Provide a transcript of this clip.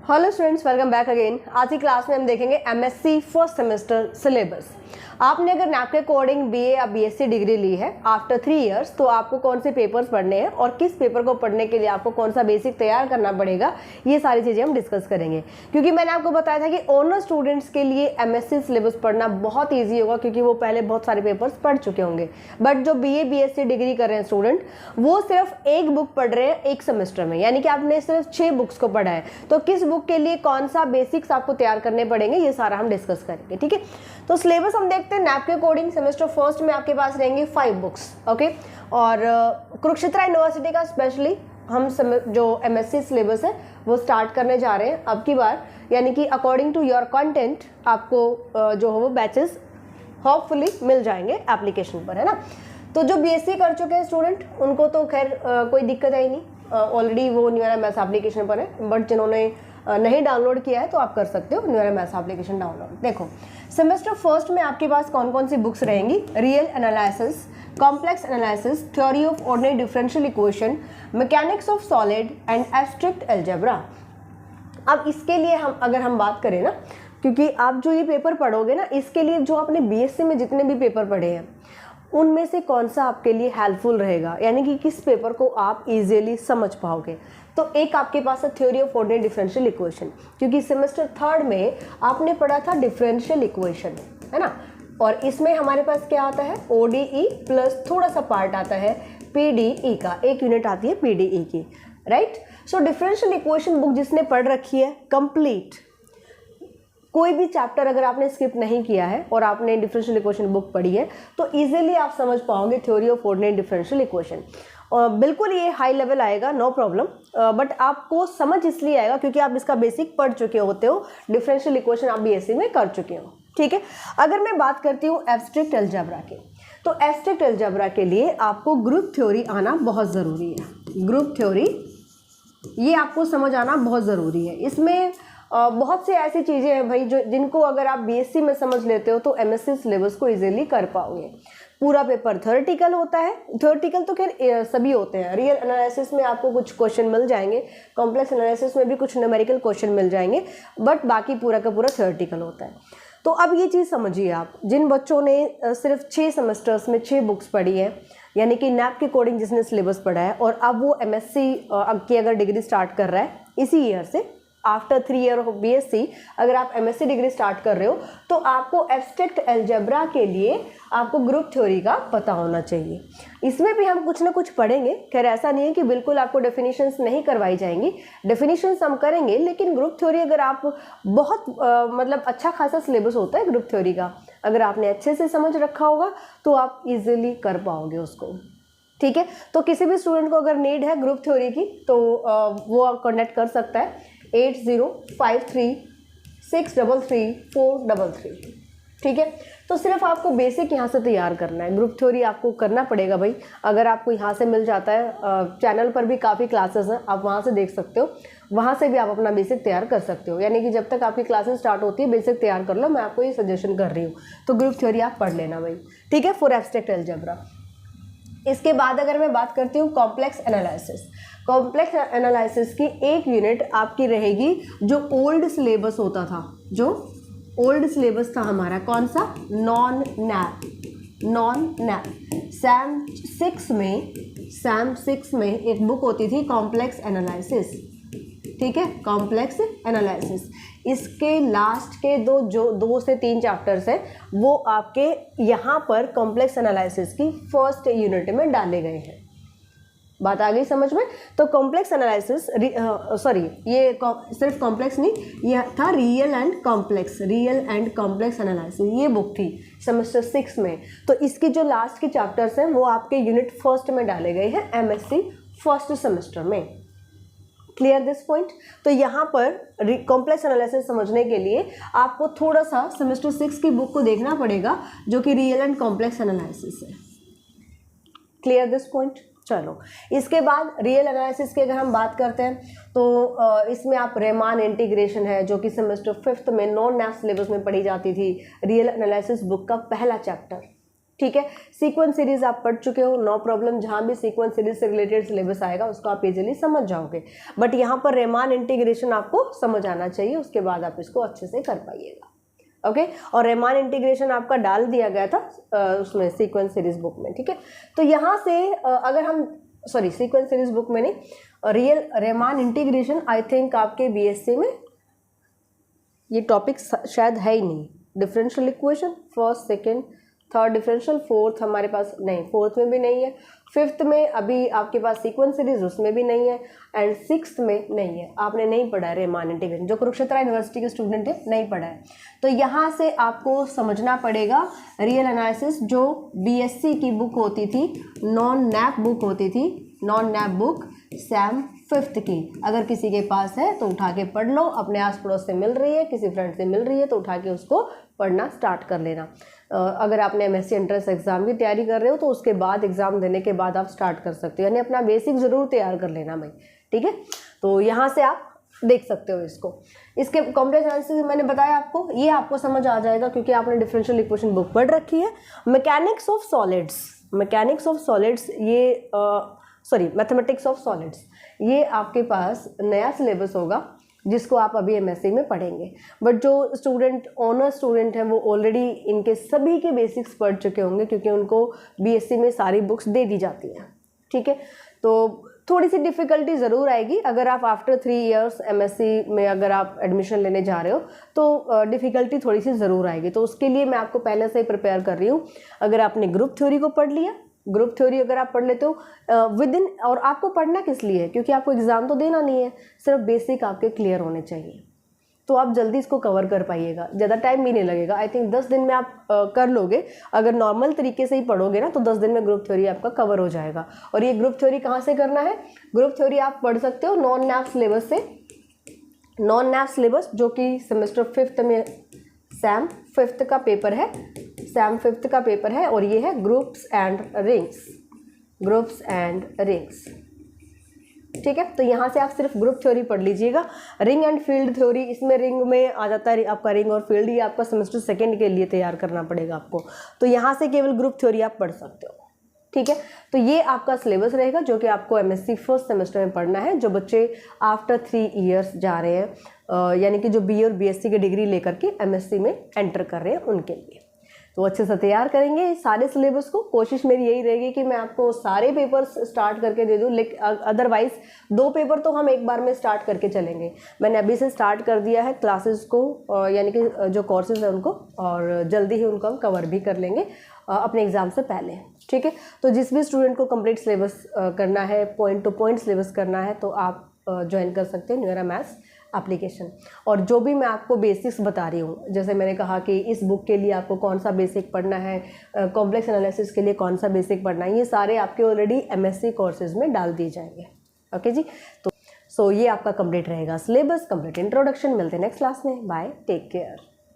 Hello students, welcome back again. आज की class में हम देखेंगे एमएससी फर्स्ट सेमेस्टर सिलेबस। आपने अगर नैप के अकॉर्डिंग बीए या बीएससी डिग्री ली है आफ्टर 3 इयर्स, तो आपको कौन से पेपर्स पढ़ने हैं और किस पेपर को पढ़ने के लिए आपको कौन सा बेसिक तैयार करना पड़ेगा, ये सारी चीज़ें हम डिस्कस करेंगे। क्योंकि मैंने आपको बताया था कि ऑनर स्टूडेंट्स के लिए एमएससी सिलेबस पढ़ना बहुत ईजी होगा, क्योंकि वो पहले बहुत सारे पेपर्स पढ़ चुके होंगे। बट जो बीए बीएससी डिग्री कर रहे हैं स्टूडेंट, वो सिर्फ एक बुक पढ़ रहे हैं एक सेमेस्टर में, यानी कि आपने सिर्फ 6 बुक्स को पढ़ा है। तो किस बुक के लिए कौन सा बेसिक्स आपको तैयार करने पड़ेंगे, ये सारा हम डिस्कस करेंगे। ठीक है, तो सिलेबस हम देखते हैं। नैप के अकॉर्डिंग सेमेस्टर फर्स्ट में आपके पास रहेंगी 5 बुक्स, ओके। और कुरुक्षेत्र यूनिवर्सिटी का स्पेशली हम जो एमएससी सिलेबस है वो स्टार्ट करने जा रहे हैं अब की बार, यानी कि अकॉर्डिंग टू योर कंटेंट आपको जो है वो बैचेस होपफुली मिल जाएंगे एप्लीकेशन पर, है ना। तो जो बीएससी कर चुके हैं स्टूडेंट, उनको तो खैर कोई दिक्कत है ही नहीं, ऑलरेडी वो न्यू मैथ्स एप्लीकेशन पर है। बट जिन्होंने नहीं डाउनलोड किया है तो आप कर सकते हो न्यू मैथ्स एप्लीकेशन डाउनलोड। देखो, सेमेस्टर फर्स्ट में आपके पास कौन कौन सी बुक्स रहेंगी? Real analysis, complex analysis, theory of ordinary differential equation, mechanics of solid and abstract algebra. अब इसके लिए अगर हम बात करें ना, क्योंकि आप जो ये पेपर पढ़ोगे ना, इसके लिए जो आपने बीएससी में जितने भी पेपर पढ़े हैं उनमें से कौन सा आपके लिए हेल्पफुल रहेगा, यानी कि किस पेपर को आप इजीली समझ पाओगे। तो एक आपके पास है theory of ordinary differential equation, क्योंकि सेमेस्टर थर्ड में आपने पढ़ा था डिफरेंशियल इक्वेशन, है ना। और इसमें हमारे पास क्या आता है? ओडीई प्लस थोड़ा सा पार्ट आता है पीडीई का, एक यूनिट आती है पीडीई की, राइट। सो डिफरेंशियल इक्वेशन बुक जिसने पढ़ रखी है कंप्लीट, कोई भी चैप्टर अगर आपने स्किप नहीं किया है और आपने डिफरेंशियल इक्वेशन बुक पढ़ी है, तो इजीली आप समझ पाओगे theory of ordinary differential equation. बिल्कुल ये हाई लेवल आएगा, नो प्रॉब्लम, बट आपको समझ इसलिए आएगा क्योंकि आप इसका बेसिक पढ़ चुके होते हो। डिफरेंशियल इक्वेशन आप बीएससी में कर चुके हो, ठीक है। अगर मैं बात करती हूँ एब्स्ट्रैक्ट अलजेब्रा की, तो एब्स्ट्रैक्ट अलजेब्रा के लिए आपको ग्रुप थ्योरी आना बहुत ज़रूरी है। ग्रुप थ्योरी ये आपको समझ आना बहुत ज़रूरी है। इसमें बहुत सी ऐसी चीज़ें हैं भाई जिनको अगर आप बीएससी में समझ लेते हो तो एमएससी सिलेबस को इजीली कर पाओगे। पूरा पेपर थ्योरेटिकल होता है, थ्योरेटिकल तो खैर सभी होते हैं। रियल एनालिसिस में आपको कुछ क्वेश्चन मिल जाएंगे, कॉम्प्लेक्स एनालिसिस में भी कुछ न्यूमेरिकल क्वेश्चन मिल जाएंगे, बट बाकी पूरा का पूरा थ्योरेटिकल होता है। तो अब ये चीज़ समझिए आप, जिन बच्चों ने सिर्फ 6 सेमेस्टर्स में 6 बुक्स पढ़ी है, यानी कि नैप के अकॉर्डिंग जिसने सिलेबस पढ़ा है, और अब वो एमएससी की अगर डिग्री स्टार्ट कर रहा है इसी ईयर से, आफ्टर 3 ईयर ऑफ बीएससी अगर आप एमएससी डिग्री स्टार्ट कर रहे हो, तो आपको एब्स्ट्रैक्ट अलजेब्रा के लिए आपको ग्रुप थ्योरी का पता होना चाहिए। इसमें भी हम कुछ ना कुछ पढ़ेंगे, खैर ऐसा नहीं है कि बिल्कुल आपको डेफिनेशंस नहीं करवाई जाएंगी, डेफिनेशंस हम करेंगे, लेकिन ग्रुप थ्योरी अगर आप बहुत मतलब अच्छा खासा सिलेबस होता है ग्रुप थ्योरी का, अगर आपने अच्छे से समझ रखा होगा तो आप इजीली कर पाओगे उसको, ठीक है। तो किसी भी स्टूडेंट को अगर नीड है ग्रुप थ्योरी की तो वो कॉन्टैक्ट कर सकता है 8053633433, ठीक है। तो सिर्फ आपको बेसिक यहाँ से तैयार करना है, ग्रुप थ्योरी आपको करना पड़ेगा भाई। अगर आपको यहाँ से मिल जाता है, चैनल पर भी काफ़ी क्लासेस हैं, आप वहाँ से देख सकते हो, वहाँ से भी आप अपना बेसिक तैयार कर सकते हो। यानी कि जब तक आपकी क्लासेस स्टार्ट होती है बेसिक तैयार कर लो, मैं आपको ये सजेशन कर रही हूँ। तो ग्रुप थ्योरी आप पढ़ लेना भाई, ठीक है, फॉर एब्स्ट्रैक्ट अलजेब्रा। इसके बाद अगर मैं बात करती हूँ कॉम्प्लेक्स एनालिसिस, कॉम्प्लेक्स एनालिसिस की एक यूनिट आपकी रहेगी जो ओल्ड सिलेबस होता था, जो ओल्ड सिलेबस था हमारा, कौन सा? Non nap. सैम 6 में एक बुक होती थी कॉम्प्लेक्स एनालिसिस, ठीक है, कॉम्प्लेक्स एनालिसिस। इसके लास्ट के 2 से 3 चैप्टर्स हैं, वो आपके यहाँ पर कॉम्प्लेक्स एनालिसिस की फर्स्ट यूनिट में डाले गए हैं। बात आ गई समझ में? तो कॉम्प्लेक्स एनालिसिस, सॉरी ये सिर्फ कॉम्प्लेक्स नहीं, ये था रियल एंड कॉम्प्लेक्स एनालिसिस, ये बुक थी सेमेस्टर 6 में। तो इसके जो लास्ट के चैप्टर्स हैं वो आपके यूनिट फर्स्ट में डाले गए हैं एमएससी फर्स्ट सेमेस्टर में। Clear this point? तो यहाँ पर कॉम्प्लेक्स एनालिसिस समझने के लिए आपको थोड़ा सा सेमेस्टर 6 की बुक को देखना पड़ेगा, जो कि रियल एंड कॉम्प्लेक्स एनालिसिस है। Clear this point? चलो, इसके बाद रियल एनालिसिस की अगर हम बात करते हैं तो इसमें आप रेमान इंटीग्रेशन है, जो कि सेमेस्टर 5th में नॉन नैप सिलेबस में पढ़ी जाती थी, रियल एनालिसिस बुक का पहला चैप्टर, ठीक है। सीक्वेंस सीरीज आप पढ़ चुके हो, नो प्रॉब्लम, जहाँ भी सीक्वेंस सीरीज से रिलेटेड सिलेबस आएगा उसको आप इजीली समझ जाओगे, बट यहाँ पर रेमान इंटीग्रेशन आपको समझ आना चाहिए, उसके बाद आप इसको अच्छे से कर पाइएगा। ओके, और रेमान इंटीग्रेशन आपका डाल दिया गया था उसमें सीक्वेंस सीरीज बुक में, ठीक है। तो यहाँ से अगर हम सीक्वेंस सीरीज बुक में नहीं, रियल रेमान इंटीग्रेशन आई थिंक आपके बीएससी में ये टॉपिक शायद है ही नहीं। Differential equation first, second, third differential, fourth हमारे पास नहीं, फोर्थ में भी नहीं है, फिफ्थ में अभी आपके पास सीक्वेंस सीरीज उसमें भी नहीं है, एंड सिक्स्थ में नहीं है। आपने नहीं पढ़ा है रेमान इंटीग्रेशन, जो कुरुक्षेत्र यूनिवर्सिटी के स्टूडेंट है नहीं पढ़ा है। तो यहाँ से आपको समझना पड़ेगा रियल एनालिसिस, जो बीएससी की बुक होती थी, नॉन नैप बुक होती थी, non nap book Sam fifth की, अगर किसी के पास है तो उठा के पढ़ लो, अपने आस पड़ोस से मिल रही है, किसी फ्रेंड से मिल रही है तो उठा के उसको पढ़ना स्टार्ट कर लेना। अगर आपने एमएससी एंट्रेंस एग्जाम की तैयारी कर रहे हो तो उसके बाद एग्जाम देने के बाद आप स्टार्ट कर सकते हो, यानी अपना बेसिक ज़रूर तैयार कर लेना भाई, ठीक है। तो यहाँ से आप देख सकते हो इसको। इसके कॉम्प्लेक्स एनालिसिस मैंने बताया आपको, ये आपको समझ आ जाएगा क्योंकि आपने डिफरेंशियल इक्वेशन बुक पढ़ रखी है। मैकेनिक्स ऑफ सॉलिड्स ये मैथमेटिक्स ऑफ सॉलिड्स, ये आपके पास नया सिलेबस होगा जिसको आप अभी एमएससी में पढ़ेंगे, बट जो स्टूडेंट ऑनर स्टूडेंट हैं वो ऑलरेडी इनके सभी के बेसिक्स पढ़ चुके होंगे क्योंकि उनको बीएससी में सारी बुक्स दे दी जाती हैं, ठीक है। तो थोड़ी सी डिफ़िकल्टी ज़रूर आएगी अगर आप आफ्टर 3 इयर्स एमएससी में अगर आप एडमिशन लेने जा रहे हो तो डिफ़िकल्टी थोड़ी सी ज़रूर आएगी। तो उसके लिए मैं आपको पहले से ही प्रिपेयर कर रही हूँ। अगर आपने ग्रुप थ्योरी को पढ़ लिया, ग्रुप थ्योरी अगर आप पढ़ लेते हो विद इन, और आपको पढ़ना किस लिए है, क्योंकि आपको एग्ज़ाम तो देना नहीं है, सिर्फ बेसिक आपके क्लियर होने चाहिए, तो आप जल्दी इसको कवर कर पाइएगा, ज़्यादा टाइम भी नहीं लगेगा। आई थिंक 10 दिन में आप कर लोगे, अगर नॉर्मल तरीके से ही पढ़ोगे ना तो 10 दिन में ग्रुप थ्योरी आपका कवर हो जाएगा। और ये ग्रुप थ्योरी कहाँ से करना है? ग्रुप थ्योरी आप पढ़ सकते हो नॉन नैप सिलेबस से, नॉन नैप सिलेबस जो कि सेमेस्टर 5th में सैम 5th का पेपर है, सैम 5th का पेपर है, और ये है ग्रुप्स एंड रिंग्स, ठीक है। तो यहाँ से आप सिर्फ ग्रुप थ्योरी पढ़ लीजिएगा। रिंग एंड फील्ड थ्योरी, इसमें रिंग में आ जाता है आपका रिंग और फील्ड, ये आपका सेमेस्टर 2nd के लिए तैयार करना पड़ेगा आपको, तो यहाँ से केवल ग्रुप थ्योरी आप पढ़ सकते हो, ठीक है। तो ये आपका सिलेबस रहेगा जो कि आपको एमएससी फर्स्ट सेमेस्टर में पढ़ना है, जो बच्चे आफ्टर 3 इयर्स जा रहे हैं, यानी कि जो बीए और बीएससी की डिग्री लेकर के एमएससी में एंटर कर रहे हैं उनके लिए। तो अच्छे से तैयार करेंगे सारे सिलेबस को। कोशिश मेरी यही रहेगी कि मैं आपको सारे पेपर्स स्टार्ट करके दे दूँ, लेकिन अदरवाइज 2 पेपर तो हम एक बार में स्टार्ट करके चलेंगे। मैंने अभी से स्टार्ट कर दिया है क्लासेस को, यानी कि जो कोर्सेज हैं उनको, और जल्दी ही उनको हम कवर भी कर लेंगे अपने एग्ज़ाम से पहले, ठीक है। तो जिस भी स्टूडेंट को कंप्लीट सिलेबस करना है, पॉइंट टू पॉइंट सिलेबस करना है, तो आप ज्वाइन कर सकते हैं न्यूरा मैथ्स एप्लीकेशन। और जो भी मैं आपको बेसिक्स बता रही हूँ, जैसे मैंने कहा कि इस बुक के लिए आपको कौन सा बेसिक पढ़ना है, कॉम्प्लेक्स एनालिसिस के लिए कौन सा बेसिक पढ़ना है, ये सारे आपके ऑलरेडी एमएससी कोर्सेज में डाल दिए जाएंगे। ओके जी, तो ये आपका कंप्लीट रहेगा सिलेबस, कंप्लीट इंट्रोडक्शन। मिलते हैं नेक्स्ट क्लास में, बाय, टेक केयर।